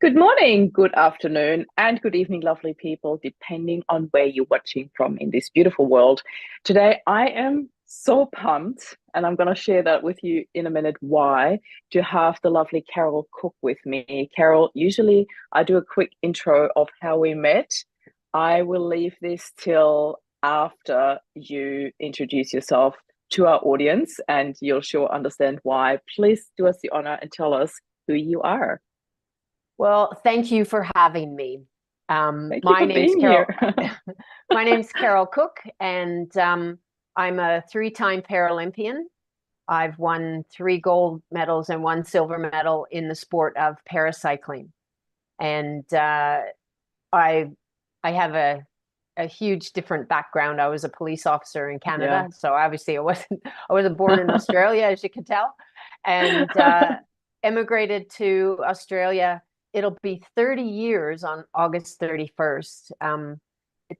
Good morning, good afternoon, and good evening, lovely people, depending on where you're watching from in this beautiful world. Today, I am so pumped, and I'm going to share that with you in a minute why, to have the lovely Carol Cooke with me. Carol, usually I do a quick intro of how we met. I will leave this till after you introduce yourself to our audience, and you'll sure understand why. Please do us the honor and tell us who you are. Well, thank you for having me. Thank you My for name's being Carol. here. My name's Carol Cooke, and I'm a three-time Paralympian. I've won 3 gold medals and 1 silver medal in the sport of paracycling, and I have a huge different background. I was a police officer in Yeah. Canada, so obviously I wasn't born in Australia, as you can tell, and emigrated to Australia. It'll be 30 years on August 31st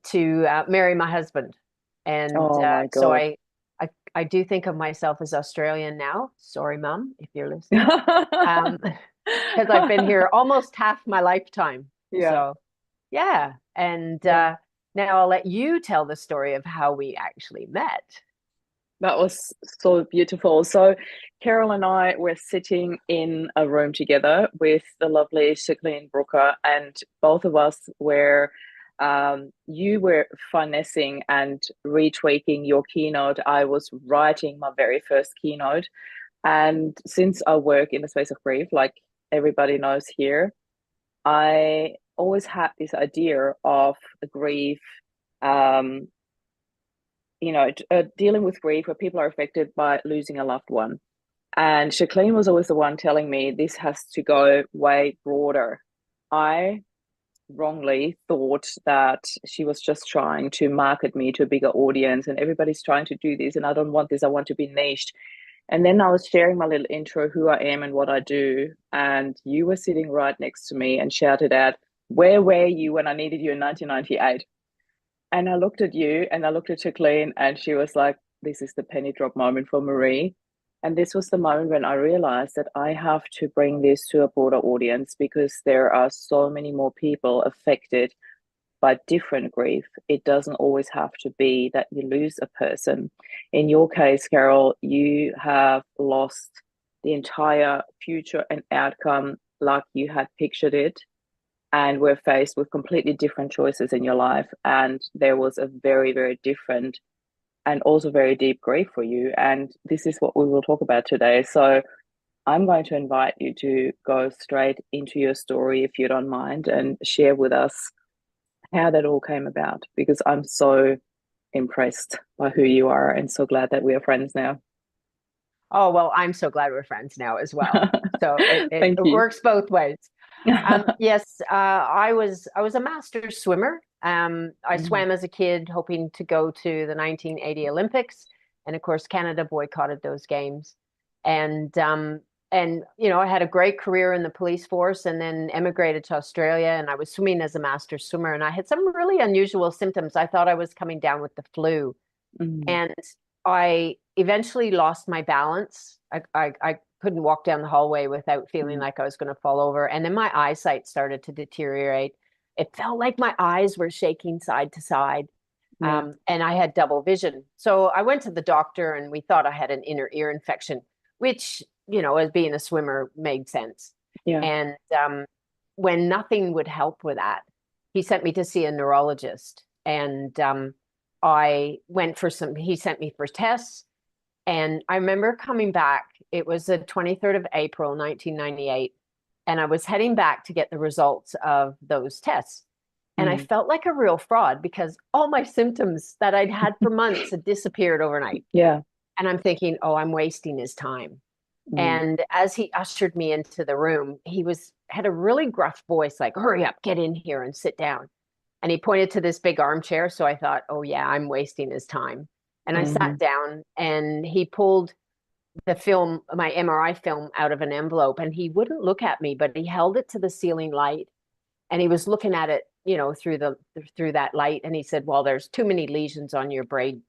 to marry my husband. And Oh my so God. I do think of myself as Australian now. Sorry, Mum, if you're listening. Because I've been here almost half my lifetime. Yeah. So yeah. And Yeah. now I'll let you tell the story of how we actually met. That was so beautiful. So, Carol and I were sitting in a room together with the lovely Jacqueline Brooker, and both of us were, you were finessing and retweaking your keynote. I was writing my very first keynote. And since I work in the space of grief, like everybody knows here, I always had this idea of grief, um, dealing with grief where people are affected by losing a loved one. And Jacqueline was always the one telling me this has to go way broader. I wrongly thought that she was just trying to market me to a bigger audience, and everybody's trying to do this, and I don't want this. I want to be niched. And then I was sharing my little intro, who I am and what I do. And you were sitting right next to me and shouted out, "Where were you when I needed you in 1998?" And I looked at you and I looked at Jacqueline, and she was like, "This is the penny drop moment for Marie." And this was the moment when I realized that I have to bring this to a broader audience because there are so many more people affected by different grief. It doesn't always have to be that you lose a person. In your case, Carol, you have lost the entire future and outcome like you had pictured it, and were faced with completely different choices in your life. And there was a very, very different and also very deep grief for you. And this is what we will talk about today. So I'm going to invite you to go straight into your story, if you don't mind, and share with us how that all came about, because I'm so impressed by who you are and so glad that we are friends now. Oh, well, I'm so glad we're friends now as well. So Thank it you. works both ways. Yes, I was a master swimmer. I Mm. swam as a kid, hoping to go to the 1980 Olympics, and of course, Canada boycotted those games. And I had a great career in the police force, and then emigrated to Australia. And I was swimming as a master swimmer, and I had some really unusual symptoms. I thought I was coming down with the flu, Mm. and I eventually lost my balance. I couldn't walk down the hallway without feeling Mm. like I was going to fall over. And then my eyesight started to deteriorate. It felt like my eyes were shaking side to side. Yeah. And I had double vision. So I went to the doctor, and we thought I had an inner ear infection, which, as being a swimmer, made sense. Yeah. And when nothing would help with that, he sent me to see a neurologist. And he sent me for tests. And I remember coming back, it was the 23rd of April, 1998. And I was heading back to get the results of those tests. And I Mm. felt like a real fraud because all my symptoms that I'd had for months had disappeared overnight. Yeah. And I'm thinking, oh, I'm wasting his time. Mm. And as he ushered me into the room, had a really gruff voice, like, "Hurry up, get in here and sit down." And he pointed to this big armchair. So I thought, oh, yeah, I'm wasting his time. And I Hmm. sat down, and he pulled my MRI film, out of an envelope, and he wouldn't look at me, but he held it to the ceiling light, and he was looking at it, through that light. And he said, "Well, there's too many lesions on your brain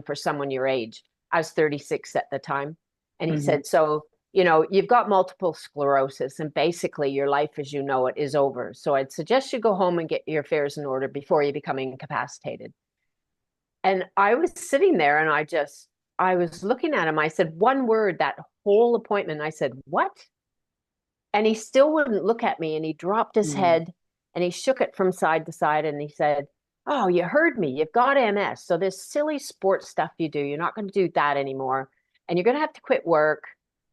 for someone your age." I was 36 at the time. And he Hmm. said, "So you know, you've got multiple sclerosis and basically your life as you know it is over. So I'd suggest you go home and get your affairs in order before you become incapacitated. And I was sitting there and I was looking at him. I said one word that whole appointment. I said, "What?" And he still wouldn't look at me, and he dropped his head and he shook it from side to side and he said, "Oh, you heard me. You've got MS. So this silly sports stuff you do, you're not going to do that anymore. And you're going to have to quit work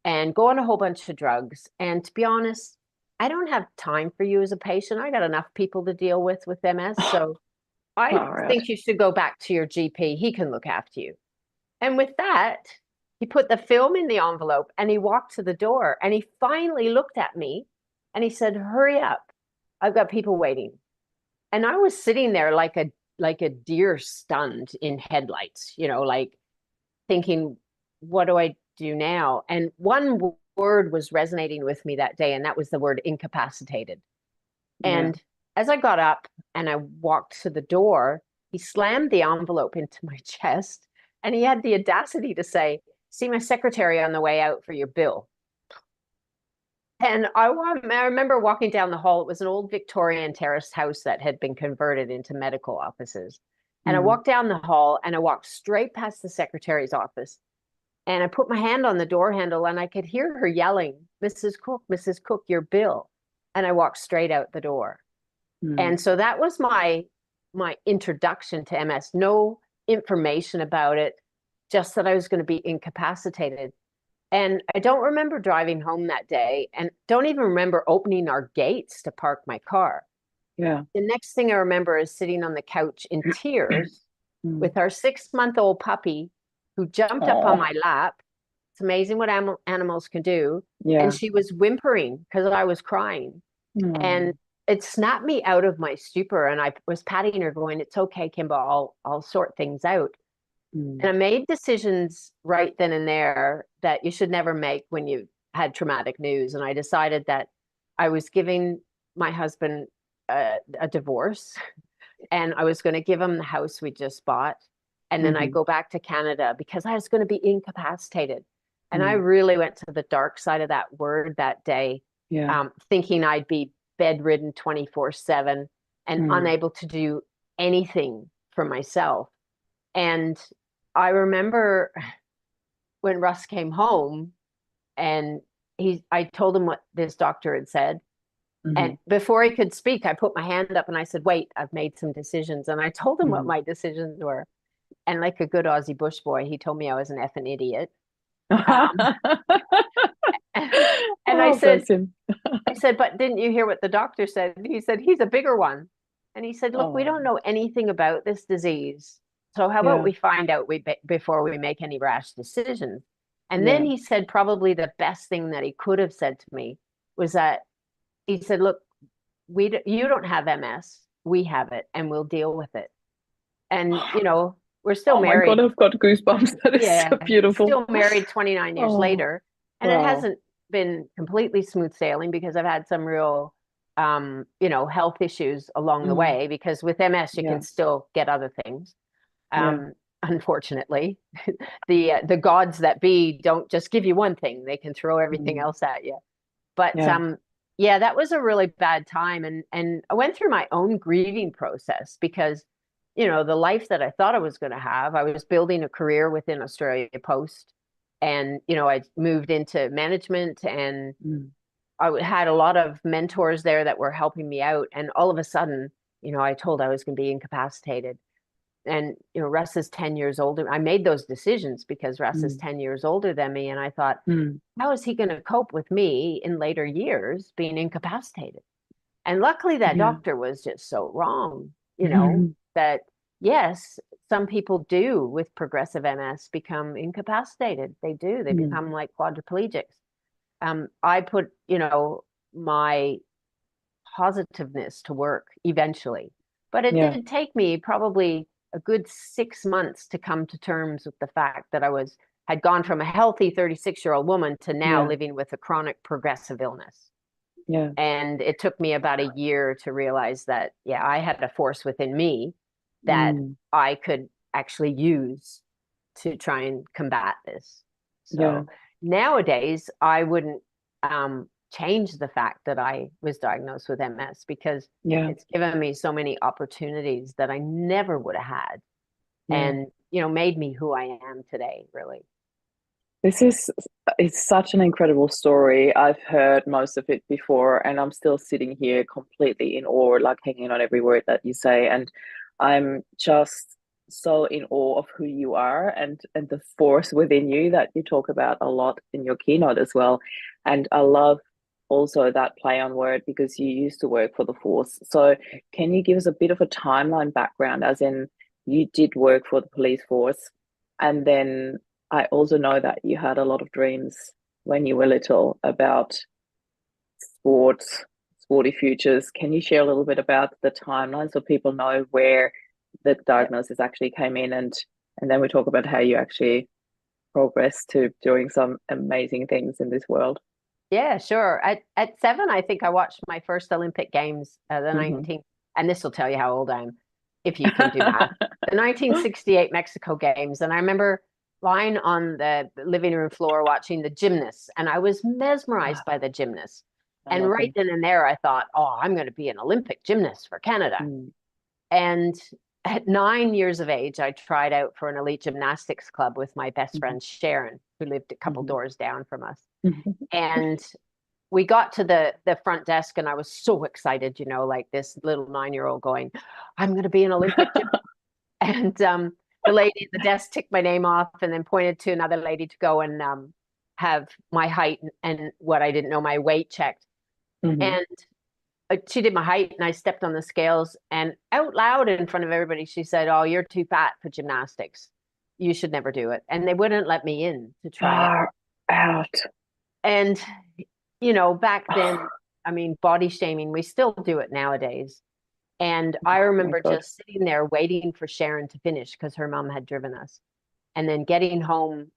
and go on a whole bunch of drugs. And to be honest, I don't have time for you as a patient. I got enough people to deal with MS. So I think you should go back to your GP. He can look after you." And with that, he put the film in the envelope and he walked to the door and he finally looked at me and he said, "Hurry up. I've got people waiting." And I was sitting there like a deer stunned in headlights, you know, like thinking, what do I do now? And one word was resonating with me that day, and that was the word incapacitated. And as I got up and I walked to the door, he slammed the envelope into my chest and he had the audacity to say, "See my secretary on the way out for your bill." And I remember walking down the hall. It was an old Victorian terraced house that had been converted into medical offices. And I walked down the hall and I walked straight past the secretary's office. And I put my hand on the door handle and I could hear her yelling, Mrs. Cook, your bill." And I walked straight out the door. And so that was my introduction to MS. No information about it, just that I was going to be incapacitated. And I don't remember driving home that day and don't even remember opening our gates to park my car. Yeah. The next thing I remember is sitting on the couch in tears with our 6-month-old puppy who jumped up on my lap. It's amazing what animals can do. Yeah. And she was whimpering because I was crying. And it snapped me out of my stupor. And I was patting her going, "It's okay, Kimba, I'll sort things out." And I made decisions right then and there that you should never make when you had traumatic news. And I decided that I was giving my husband a divorce and I was going to give him the house we just bought. And then I'd go back to Canada because I was going to be incapacitated. And I really went to the dark side of that word that day, thinking I'd be bedridden 24/7 and unable to do anything for myself. And I remember when Russ came home and I told him what this doctor had said. And before he could speak, I put my hand up and I said, "Wait, I've made some decisions." And I told him what my decisions were. And like a good Aussie bush boy, he told me I was an effing idiot. And I said, "But didn't you hear what the doctor said?" And he said, "He's a bigger one." And he said, "Look, we don't know anything about this disease. So how about we find out before we make any rash decisions?" And then he said probably the best thing that he could have said to me was that he said, "Look, you don't have MS. We have it and we'll deal with it." And, you know, we're still married. Oh my God, I've got goosebumps. That is so beautiful. Still married 29 years later. And it hasn't been completely smooth sailing because I've had some real, you know, health issues along the way, because with MS, you can still get other things. Unfortunately, the gods that be don't just give you one thing. They can throw everything else at you. But that was a really bad time. And I went through my own grieving process because, you know, the life that I thought I was going to have, I was building a career within Australia Post. And, you know, I moved into management and I had a lot of mentors there that were helping me out. And all of a sudden, you know, I told I was going to be incapacitated. And, you know, Russ is 10 years older. I made those decisions because Russ is 10 years older than me. And I thought, how is he going to cope with me in later years being incapacitated? And luckily that doctor was just so wrong, you know, that yes, some people do with progressive MS become incapacitated. They do. They become like quadriplegics. I put, you know, my positiveness to work eventually, but it did take me probably a good 6 months to come to terms with the fact that I had gone from a healthy 36-year-old woman to now living with a chronic progressive illness. Yeah. And it took me about a year to realize that, I had a force within me that I could actually use to try and combat this. So nowadays I wouldn't change the fact that I was diagnosed with MS, because Yeah. it's given me so many opportunities that I never would have had, Yeah. and made me who I am today, really. This is it's such an incredible story. I've heard most of it before, and I'm still sitting here completely in awe, like hanging on every word that you say. And I'm just so in awe of who you are and the force within you that you talk about a lot in your keynote as well. And I love also that play on word because you used to work for the force. So can you give us a bit of a timeline background, as in you did work for the police force, and then I also know that you had a lot of dreams when you were little about sports, sporty futures. Can you share a little bit about the timeline so people know where the Yep. diagnosis actually came in, and then we talk about how you actually progressed to doing some amazing things in this world. Yeah, sure. At 7, I think I watched my first Olympic Games, the Hmm. 19, and this will tell you how old I am, if you can do math. The 1968 Mexico Games, and I remember lying on the living room floor watching the gymnasts, and I was mesmerized by the gymnasts. I And love right them. then and there, I thought, oh, I'm going to be an Olympic gymnast for Canada. Mm. And at 9 years of age, I tried out for an elite gymnastics club with my best Hmm. friend Sharon, who lived a couple Hmm. doors down from us. And we got to the front desk, and I was so excited, like this little 9-year-old going, I'm going to be an Olympic gymnast. And the lady at the desk ticked my name off and then pointed to another lady to go and have my height and what I didn't know, my weight checked. Hmm. And she did my height, and I stepped on the scales, and out loud in front of everybody, she said, oh, you're too fat for gymnastics. You should never do it. And they wouldn't let me in to try it. Far out. And, back then, I mean, body shaming, we still do it nowadays. And I Oh my remember God. just sitting there waiting for Sharon to finish because her mom had driven us. And then getting home,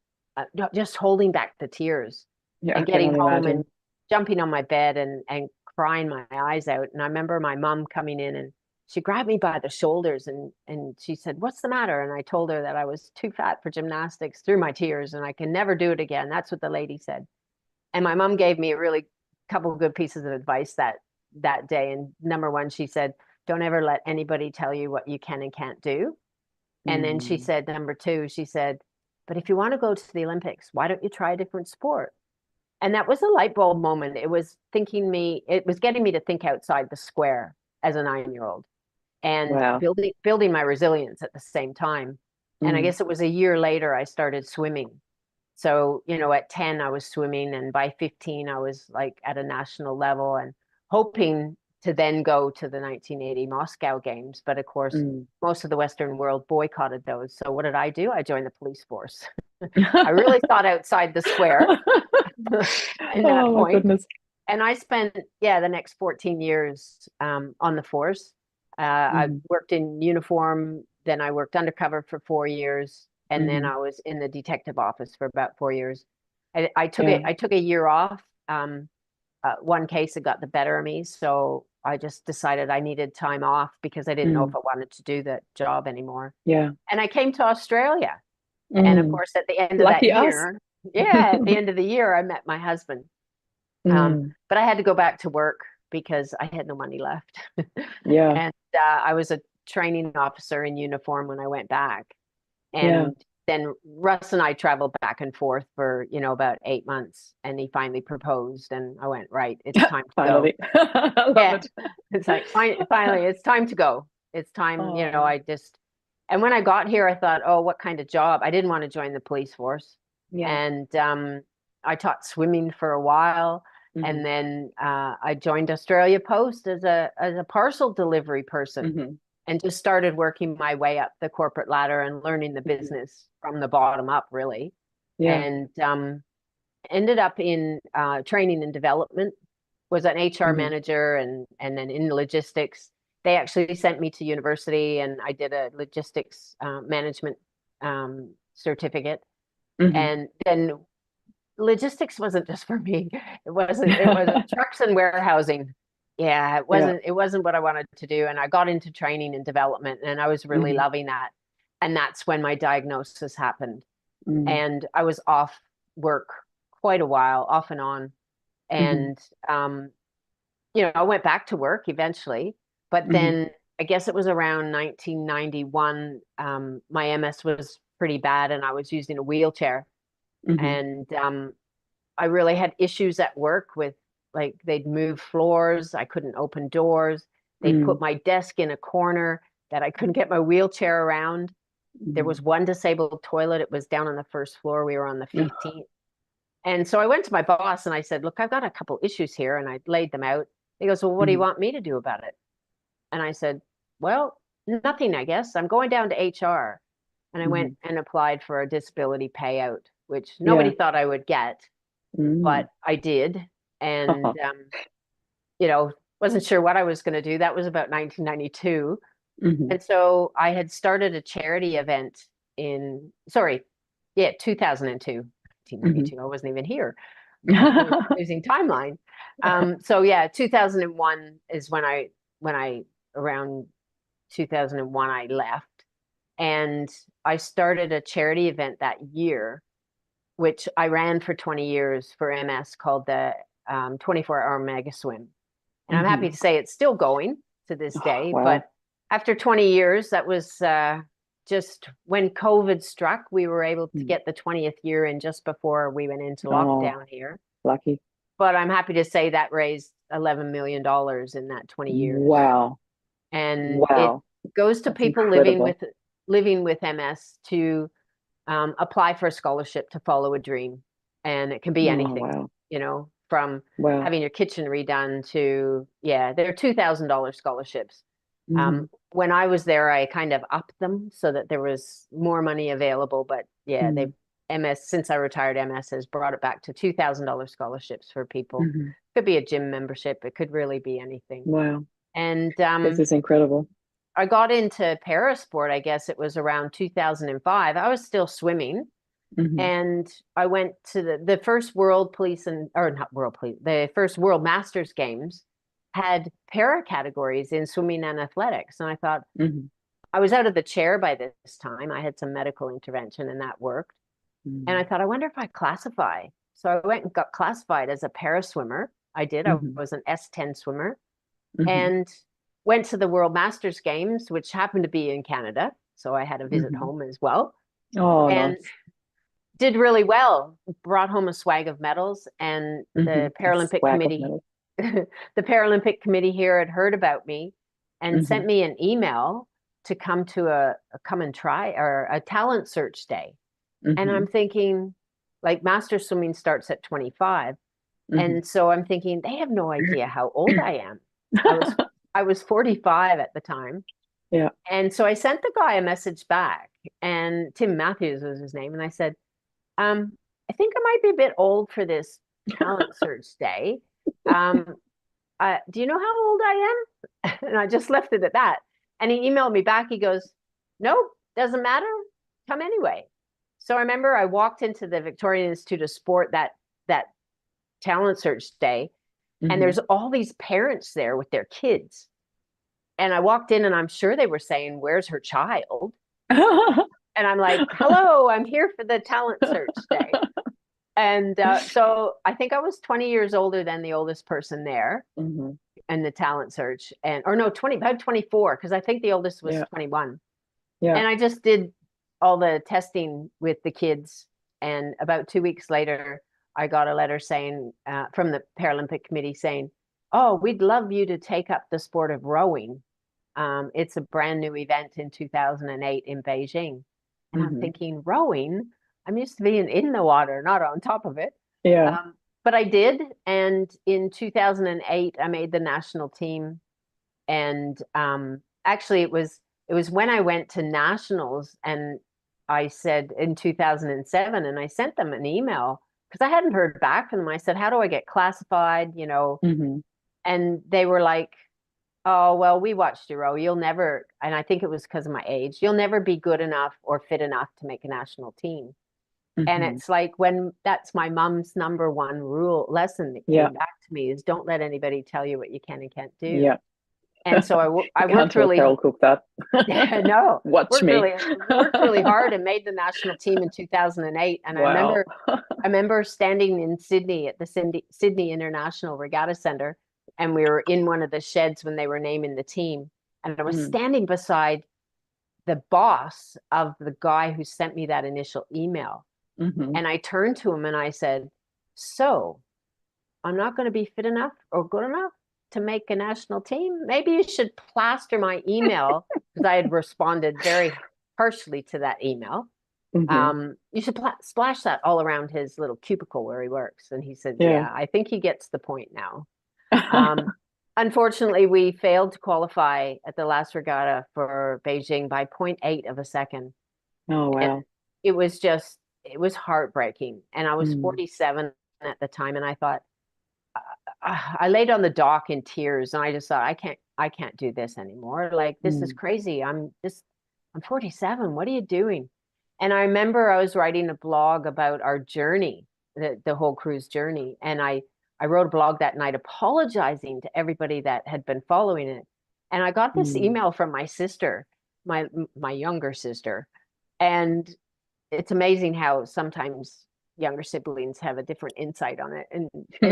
just holding back the tears, Yeah, I and can getting only home and imagine. jumping on my bed and crying my eyes out. And I remember my mom coming in, and she grabbed me by the shoulders, and she said, what's the matter? And I told her that I was too fat for gymnastics through my tears, and I can never do it again. That's what the lady said. And my mom gave me a really couple of good pieces of advice that day. And number one, she said, don't ever let anybody tell you what you can and can't do. And then she Mm. said, number two, she said, but if you want to go to the Olympics, why don't you try a different sport? And that was a light bulb moment. It was getting me to think outside the square as a 9-year-old, and Wow. building my resilience at the same time. And I Mm. guess it was a year later I started swimming. So, at 10, I was swimming, and by 15, I was like at a national level and hoping to then go to the 1980 Moscow Games. But of course, Mm. most of the Western world boycotted those. So what did I do? I joined the police force. I really thought outside the square in that Oh my point. goodness. And I spent, yeah, the next 14 years on the force. I Mm. worked in uniform, then I worked undercover for 4 years, and then Mm. I was in the detective office for about 4 years. I took Yeah. a year off. One case that got the better of me, so I just decided I needed time off because I didn't know if Mm. I wanted to do that job anymore. Yeah. And I came to Australia, and of Mm. course, at the end of that Lucky us. year, yeah, at the end of the year, I met my husband. Mm. But I had to go back to work because I had no money left. Yeah. And I was a training officer in uniform when I went back. Yeah. And then Russ and I traveled back and forth for, about 8 months. And he finally proposed. And I went, right, it's time to go. Finally. I love Yeah. it. It's like, finally, it's time to go. It's time, Oh, and when I got here, I thought, oh, what kind of job? I didn't want to join the police force. yeah. And I taught swimming for a while. Hmm. And then I joined Australia Post as a parcel delivery person, Hmm. and just started working my way up the corporate ladder and learning the Hmm. business from the bottom up, really. Yeah. And ended up in training and development, was an HR Hmm. manager, and then in logistics. They actually sent me to university, and I did a logistics management certificate. Hmm. And then logistics wasn't just for me. It wasn't trucks and warehousing. Yeah, it Yeah. wasn't it wasn't what I wanted to do. And I got into training and development, and I was really Hmm. loving that. And that's when my diagnosis happened. Mm. And I was off work quite a while, off and on. And, I went back to work eventually, but then I guess it was around 1991, my MS was pretty bad and I was using a wheelchair. And I really had issues at work with, like, they'd move floors, I couldn't open doors, they'd put my desk in a corner that I couldn't get my wheelchair around. There was one disabled toilet, it was down on the first floor, we were on the 15th. And so I went to my boss and I said, look, I've got a couple issues here, and I laid them out. He goes, well, what do you want me to do about it? And I said, well, nothing, I guess. I'm going down to HR. And I went and applied for a disability payout, which nobody thought I would get, but I did. And, wasn't sure what I was going to do. That was about 1992. And so I had started a charity event 2002. 1992. I wasn't even here. Losing timeline. 2001 is when I around 2001 I left, and I started a charity event that year, which I ran for 20 years for MS, called the 24-hour mega swim. And I'm happy to say it's still going to this day. Wow. But after 20 years, that was just when COVID struck, we were able to get the 20th year in just before we went into lockdown here. Lucky. But I'm happy to say that raised $11 million in that 20 years. Wow. And it goes to people living with MS to apply for a scholarship to follow a dream. And it can be anything, from having your kitchen redone to, they're $2,000 scholarships. When I was there, I kind of upped them so that there was more money available. But MS, since I retired, MS has brought it back to $2,000 scholarships for people. Could be a gym membership. It could really be anything. Wow. And this is incredible. I got into parasport, I guess it was around 2005. I was still swimming. And I went to the first the first World Masters Games had para categories in swimming and athletics. And I thought, I was out of the chair by this time. I had some medical intervention and that worked. And I thought, I wonder if I classify. So I went and got classified as a para swimmer. I did. I was an S10 swimmer and went to the World Masters Games, which happened to be in Canada. So I had a visit home as well. And did really well. Brought home a swag of medals, and the Paralympic Committee the Paralympic Committee here had heard about me and sent me an email to come to a talent search day. And I'm thinking, like, master swimming starts at 25. And so I'm thinking, they have no idea how old I am. I was 45 at the time. Yeah. And so I sent the guy a message back, and Tim Matthews was his name. And I said, I think I might be a bit old for this talent search day. Do you know how old I am? And I just left it at that. And he emailed me back. He goes, no, doesn't matter. Come anyway. So I remember I walked into the Victorian Institute of Sport that talent search day, and there's all these parents there with their kids. And I walked in, and I'm sure they were saying, where's her child? And I'm like, hello, I'm here for the talent search day. And so I think I was 20 years older than the oldest person there in the talent search. About 24, because I think the oldest was 21. Yeah. And I just did all the testing with the kids. And about 2 weeks later, I got a letter saying from the Paralympic Committee saying, oh, we'd love you to take up the sport of rowing. It's a brand new event in 2008 in Beijing. And I'm thinking, rowing? I'm used to being in the water, not on top of it. Yeah. But I did. And in 2008, I made the national team. And actually, it was when I went to nationals, and I said in 2007, and I sent them an email because I hadn't heard back from them. I said, how do I get classified? And they were like, oh, well, we watched you row. You'll never, and I think it was because of my age, you'll never be good enough or fit enough to make a national team. And it's like, when that's my mom's number one lesson that came back to me is, don't let anybody tell you what you can and can't do. Yeah. And so I Can't worked tell really, Carol Cooke that. no, Watch me. worked really hard and made the national team in 2008. And Wow. I remember standing in Sydney at the Sydney International Regatta Center, and we were in one of the sheds when they were naming the team. And I was Mm, standing beside the boss of the guy who sent me that initial email. hmm And I turned to him and I said, so I'm not going to be fit enough or good enough to make a national team. Maybe you should plaster my email, because I had responded very harshly to that email. hmm You should splash that all around his little cubicle where he works. And he said, Yeah. yeah, I think he gets the point now. Um, Unfortunately, we failed to qualify at the last regatta for Beijing by 0.8 of a second. Oh, And wow. it was heartbreaking. And I was Mm, 47 at the time. And I thought, I laid on the dock in tears, and I just thought, I can't do this anymore. Like, this is mm, crazy. I'm 47. What are you doing? And I remember I was writing a blog about our journey, the whole cruise journey. And I wrote a blog that night apologizing to everybody that had been following it. And I got this mm. email from my sister, my younger sister. And it's amazing how sometimes younger siblings have a different insight on it. And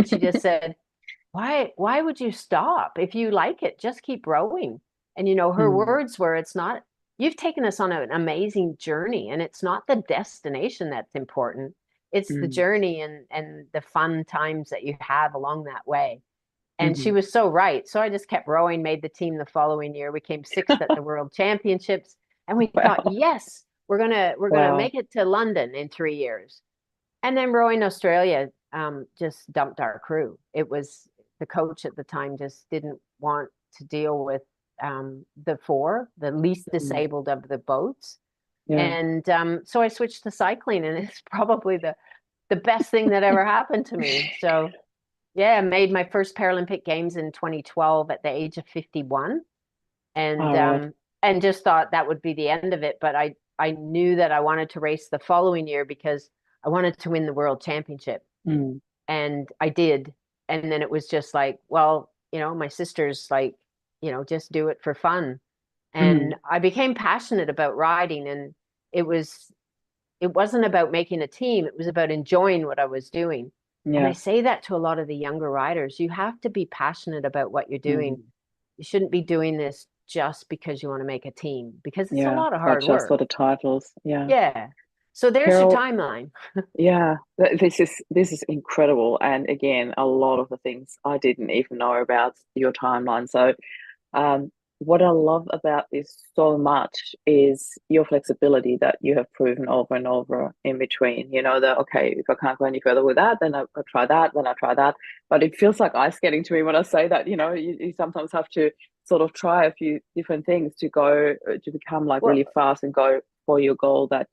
she just said, why would you stop? If you like it, just keep rowing. And her Mm, words were, it's not, you've taken us on an amazing journey, and it's not the destination that's important. It's the mm, journey and the fun times that you have along that way. And she mhm. was so right. So I just kept rowing, made the team the following year. We came sixth at the World Championships, and we thought, Wow. yes, we're gonna Wow. make it to London in 3 years. And then Rowing Australia just dumped our crew. It was the coach at the time just didn't want to deal with the least Mm, disabled of the boats. yeah. And so I switched to cycling, and it's probably the best thing that ever happened to me. So yeah, I made my first Paralympic Games in 2012 at the age of 51, and All right. um, and just thought that would be the end of it. But I knew that I wanted to race the following year because I wanted to win the world championship, Mm, and I did. And then it was just like, well, my sister's like, just do it for fun. mm, And I became passionate about riding, and it was it wasn't about making a team, it was about enjoying what I was doing. And I yeah. say that to a lot of the younger riders. You have to be passionate about what you're doing. Mm, You shouldn't be doing this just because you want to make a team, because it's a yeah. lot of Not hard just work. for the titles. Yeah. Yeah. So there's your Carol, timeline. yeah, this is incredible. And again, a lot of the things I didn't even know about your timeline. So Um, what I love about this so much is your flexibility that you have proven over and over in between. You know, that, okay, if I can't go any further with that, then I try that, then I try that. But it feels like ice skating to me when I say that, you sometimes have to sort of try a few different things to go to become like Well, really fast and go for your goal that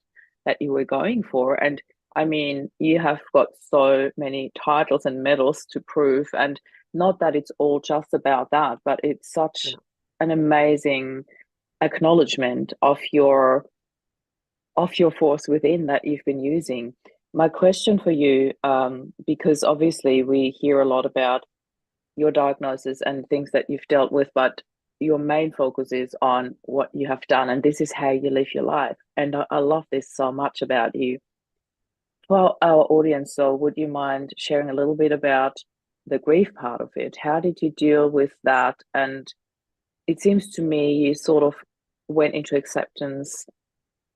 you were going for. And I mean, you have got so many titles and medals to prove, and not that it's all just about that, but it's such an amazing acknowledgement of your force within that you've been using. My question for you, because obviously we hear a lot about your diagnosis and things that you've dealt with, but your main focus is on what you have done, and this is how you live your life. And I love this so much about you. Well, our audience, so would you mind sharing a little bit about the grief part of it? How did you deal with that? And it seems to me you sort of went into acceptance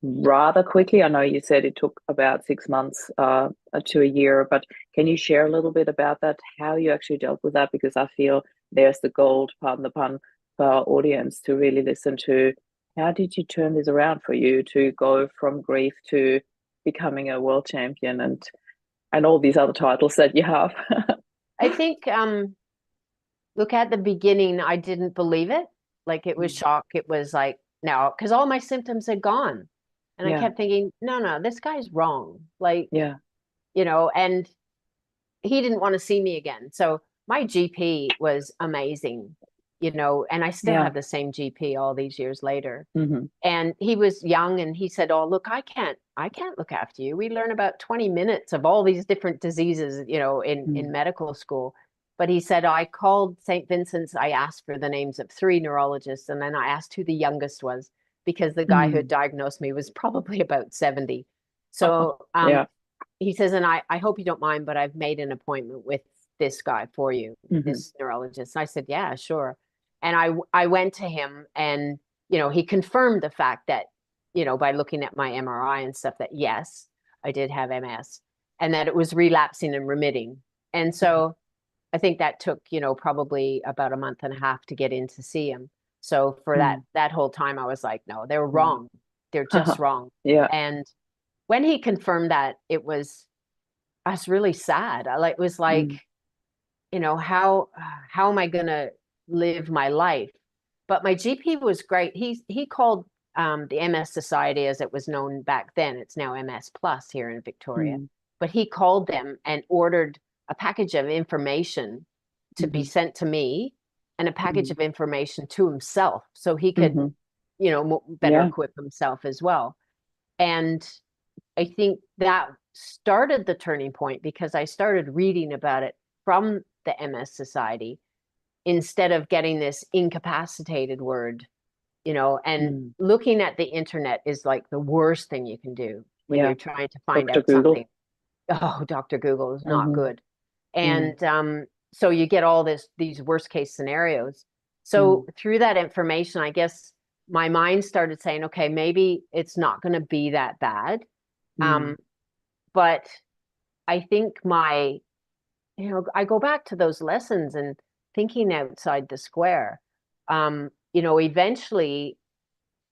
rather quickly. I know you said it took about 6 months to a year, but can you share a little bit about that, how you actually dealt with that? Because I feel there's the gold, pardon the pun, for our audience to really listen to. How did you turn this around for you to go from grief to becoming a world champion and all these other titles that you have? I think look, at the beginning, I didn't believe it. Like, it was Mm, shock. It was like, no, because all my symptoms had gone. And I yeah, kept thinking, no, this guy's wrong. Like, yeah, and he didn't want to see me again. So my GP was amazing, and I still yeah. have the same GP all these years later. hmm And he was young, and he said, oh, look, I can't look after you. We learn about 20 minutes of all these different diseases, in medical school, But he said, I called St. Vincent's. I asked for the names of 3 neurologists, and then I asked who the youngest was, because the guy who had diagnosed me was probably about 70. So Yeah. he says, and I hope you don't mind, but I've made an appointment with this guy for you, this neurologist. And I said, yeah, sure. And I went to him, and, you know, he confirmed the fact that, you know, by looking at my MRI and stuff, that yes, I did have MS, and that it was relapsing and remitting. And so I think that took, you know, probably about a month and a half to get in to see him. So for that whole time, I was like, no, they were wrong. They're just wrong. Yeah. And when he confirmed that, I was really sad. It was like, you know, how am I going to live my life? But my GP was great. He called the MS Society, as it was known back then. It's now MS Plus here in Victoria. But he called them and ordered a package of information to be sent to me, and a package of information to himself, so he could, you know, better equip himself as well. And I think that started the turning point, because I started reading about it from the MS Society instead of getting this incapacitated word, you know, and looking at the internet is like the worst thing you can do when you're trying to find Dr. out Google. something. Oh, Dr. Google is not good. And so you get all these worst case scenarios. So through that information, I guess my mind started saying, okay, maybe it's not going to be that bad. But I think you know, I go back to those lessons and thinking outside the square. You know, eventually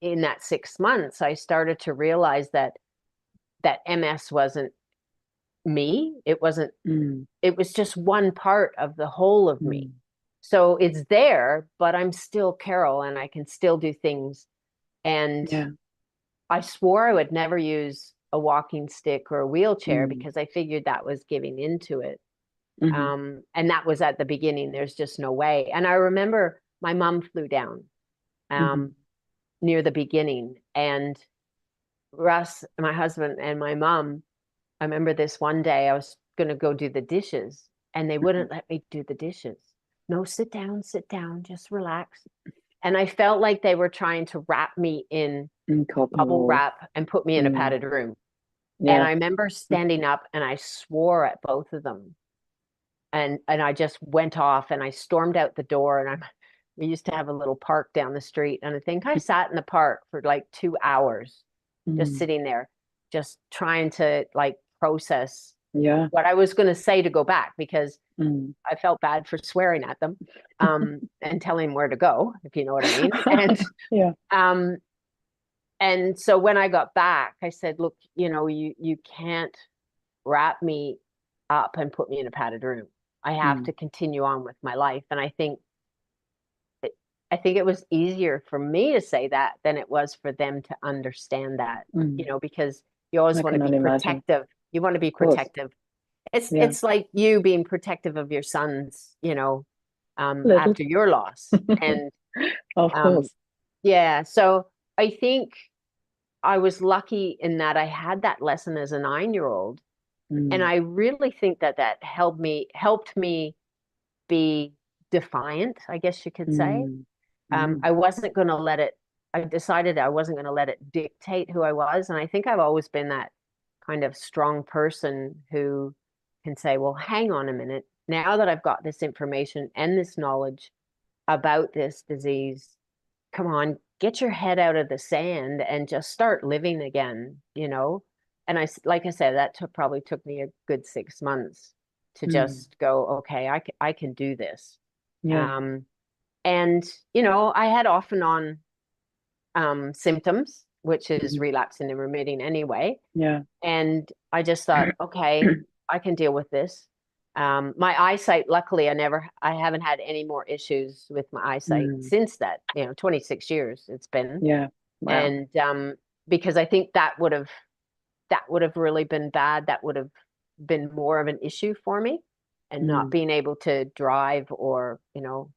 in that 6 months, I started to realize that MS wasn't me. It wasn't, it was just one part of the whole of me. So it's there, but I'm still Carol, and I can still do things. And I swore I would never use a walking stick or a wheelchair, because I figured that was giving into it. And that was at the beginning. There's just no way. And I remember my mom flew down near the beginning, and Russ, my husband, and my mom, I remember this one day I was going to go do the dishes, and they wouldn't let me do the dishes. No, sit down, just relax. And I felt like they were trying to wrap me in bubble wrap and put me in a padded room. And I remember standing up, and I swore at both of them. And I just went off, and I stormed out the door, and we used to have a little park down the street. And I think I sat in the park for like 2 hours, just sitting there, just trying to like process what I was going to say to go back, because I felt bad for swearing at them and telling them where to go, if you know what I mean. And so when I got back, I said, look, you know, you can't wrap me up and put me in a padded room. I have to continue on with my life. And I think it was easier for me to say that than it was for them to understand that, you know, because you always want to be protective. You want to be protective. It's like you being protective of your sons, you know, after your loss. And of course. So I think I was lucky in that I had that lesson as a 9-year-old. And I really think that helped me be defiant, I guess you could say. I wasn't going to let it, I decided I wasn't going to let it dictate who I was. And I think I've always been that kind of strong person who can say, well, hang on a minute. Now that I've got this information and this knowledge about this disease, come on, get your head out of the sand and just start living again, you know? And like I said, that probably took me a good 6 months to just go, okay, I can do this. And, you know, I had off and on symptoms, which is relapsing and remitting anyway. And I just thought, okay, I can deal with this. My eyesight, luckily, I haven't had any more issues with my eyesight since that, you know, 26 years it's been. And because I think that would have really been bad. That would have been more of an issue for me, and not being able to drive or, you know,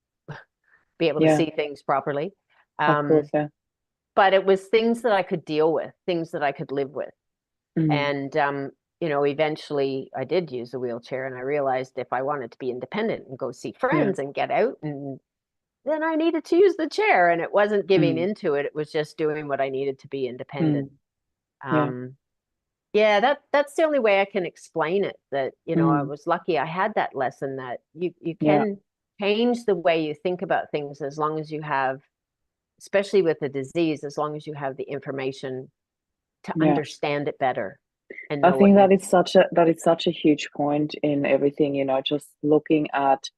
be able to see things properly. Of course, But it was things that I could deal with, things that I could live with. And, eventually I did use a wheelchair, and I realized if I wanted to be independent and go see friends and get out, and then I needed to use the chair, and it wasn't giving into it. It was just doing what I needed to be independent. Yeah, that's the only way I can explain it, that, I was lucky I had that lesson that you can change the way you think about things as long as you have, especially with the disease, as long as you have the information to understand it better. And I think that it's such a huge point in everything, just looking at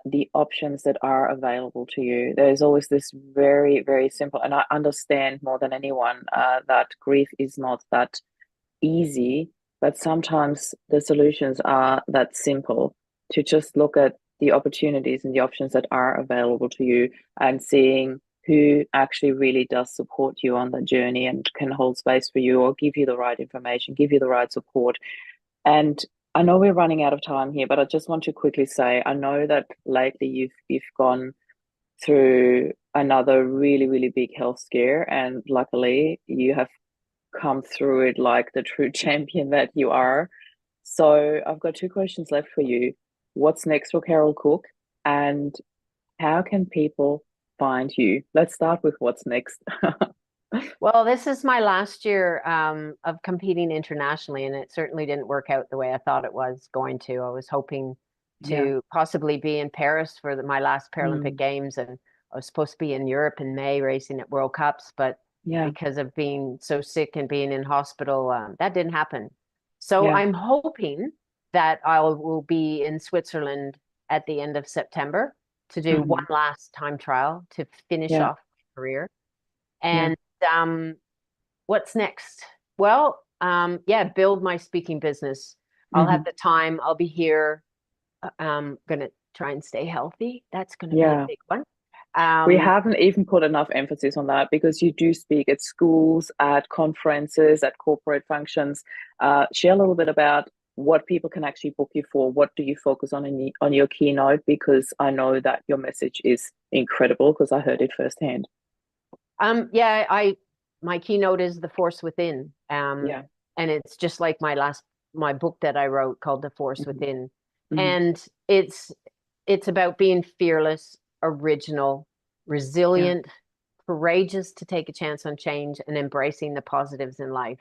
the options that are available to you. There's always this very, very simple, and I understand more than anyone that grief is not that easy, but sometimes the solutions are that simple, to just look at the opportunities and the options that are available to you, and seeing who actually really does support you on the journey and can hold space for you, or give you the right information, give you the right support. And I know we're running out of time here, but I just want to quickly say, I know that lately you've gone through another really, really big health scare, and luckily you have come through it like the true champion that you are. So I've got two questions left for you. What's next for Carol Cooke, and how can people find you? Let's start with what's next. Well, this is my last year of competing internationally, and it certainly didn't work out the way I thought it was going to. I was hoping to possibly be in Paris for my last Paralympic Games, and I was supposed to be in Europe in May racing at World Cups, but because of being so sick and being in hospital, that didn't happen. So I'm hoping that I will be in Switzerland at the end of September to do one last time trial to finish off my career. And what's next? Well, build my speaking business. I'll have the time. I'll be here. I'm going to try and stay healthy. That's going to be a big one. We haven't even put enough emphasis on that, because you do speak at schools, at conferences, at corporate functions. Share a little bit about what people can actually book you for. What do you focus on on your keynote? Because I know that your message is incredible, because I heard it firsthand. My keynote is The Force Within. And it's just like my book that I wrote called The Force Within. And it's about being fearless, original, resilient, courageous to take a chance on change, and embracing the positives in life.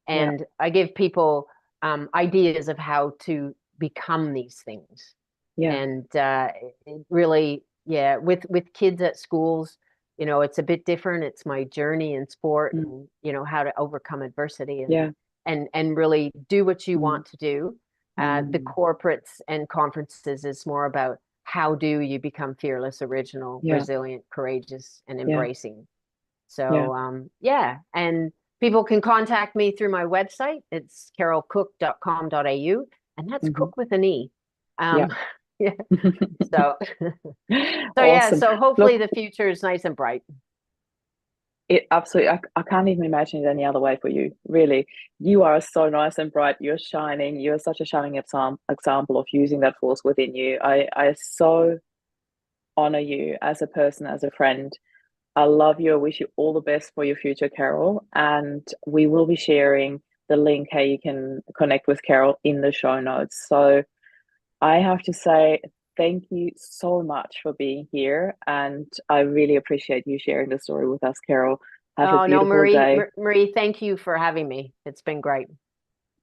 And I give people ideas of how to become these things. And it really, with kids at schools, it's a bit different. It's my journey in sport, and how to overcome adversity, and really do what you want to do. The corporates and conferences is more about how do you become fearless, original, resilient, courageous, and embracing. So and people can contact me through my website. It's carolcooke.com.au, and that's Cook with an E. So Awesome. so hopefully the future is nice and bright. It absolutely, I can't even imagine it any other way for you. Really, you are so nice and bright. You're shining. You're such a shining example of using that force within you. I so honor you as a person, as a friend. I love you. I wish you all the best for your future, Carol. And we will be sharing the link how you can connect with Carol in the show notes. So I have to say thank you so much for being here, and I really appreciate you sharing the story with us, Carol. Have a beautiful day. Marie, thank you for having me. It's been great.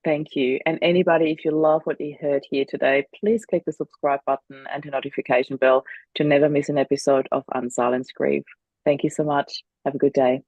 Thank you. And anybody, if you love what you heard here today, please click the subscribe button and the notification bell to never miss an episode of Unsilence Grief. Thank you so much. Have a good day.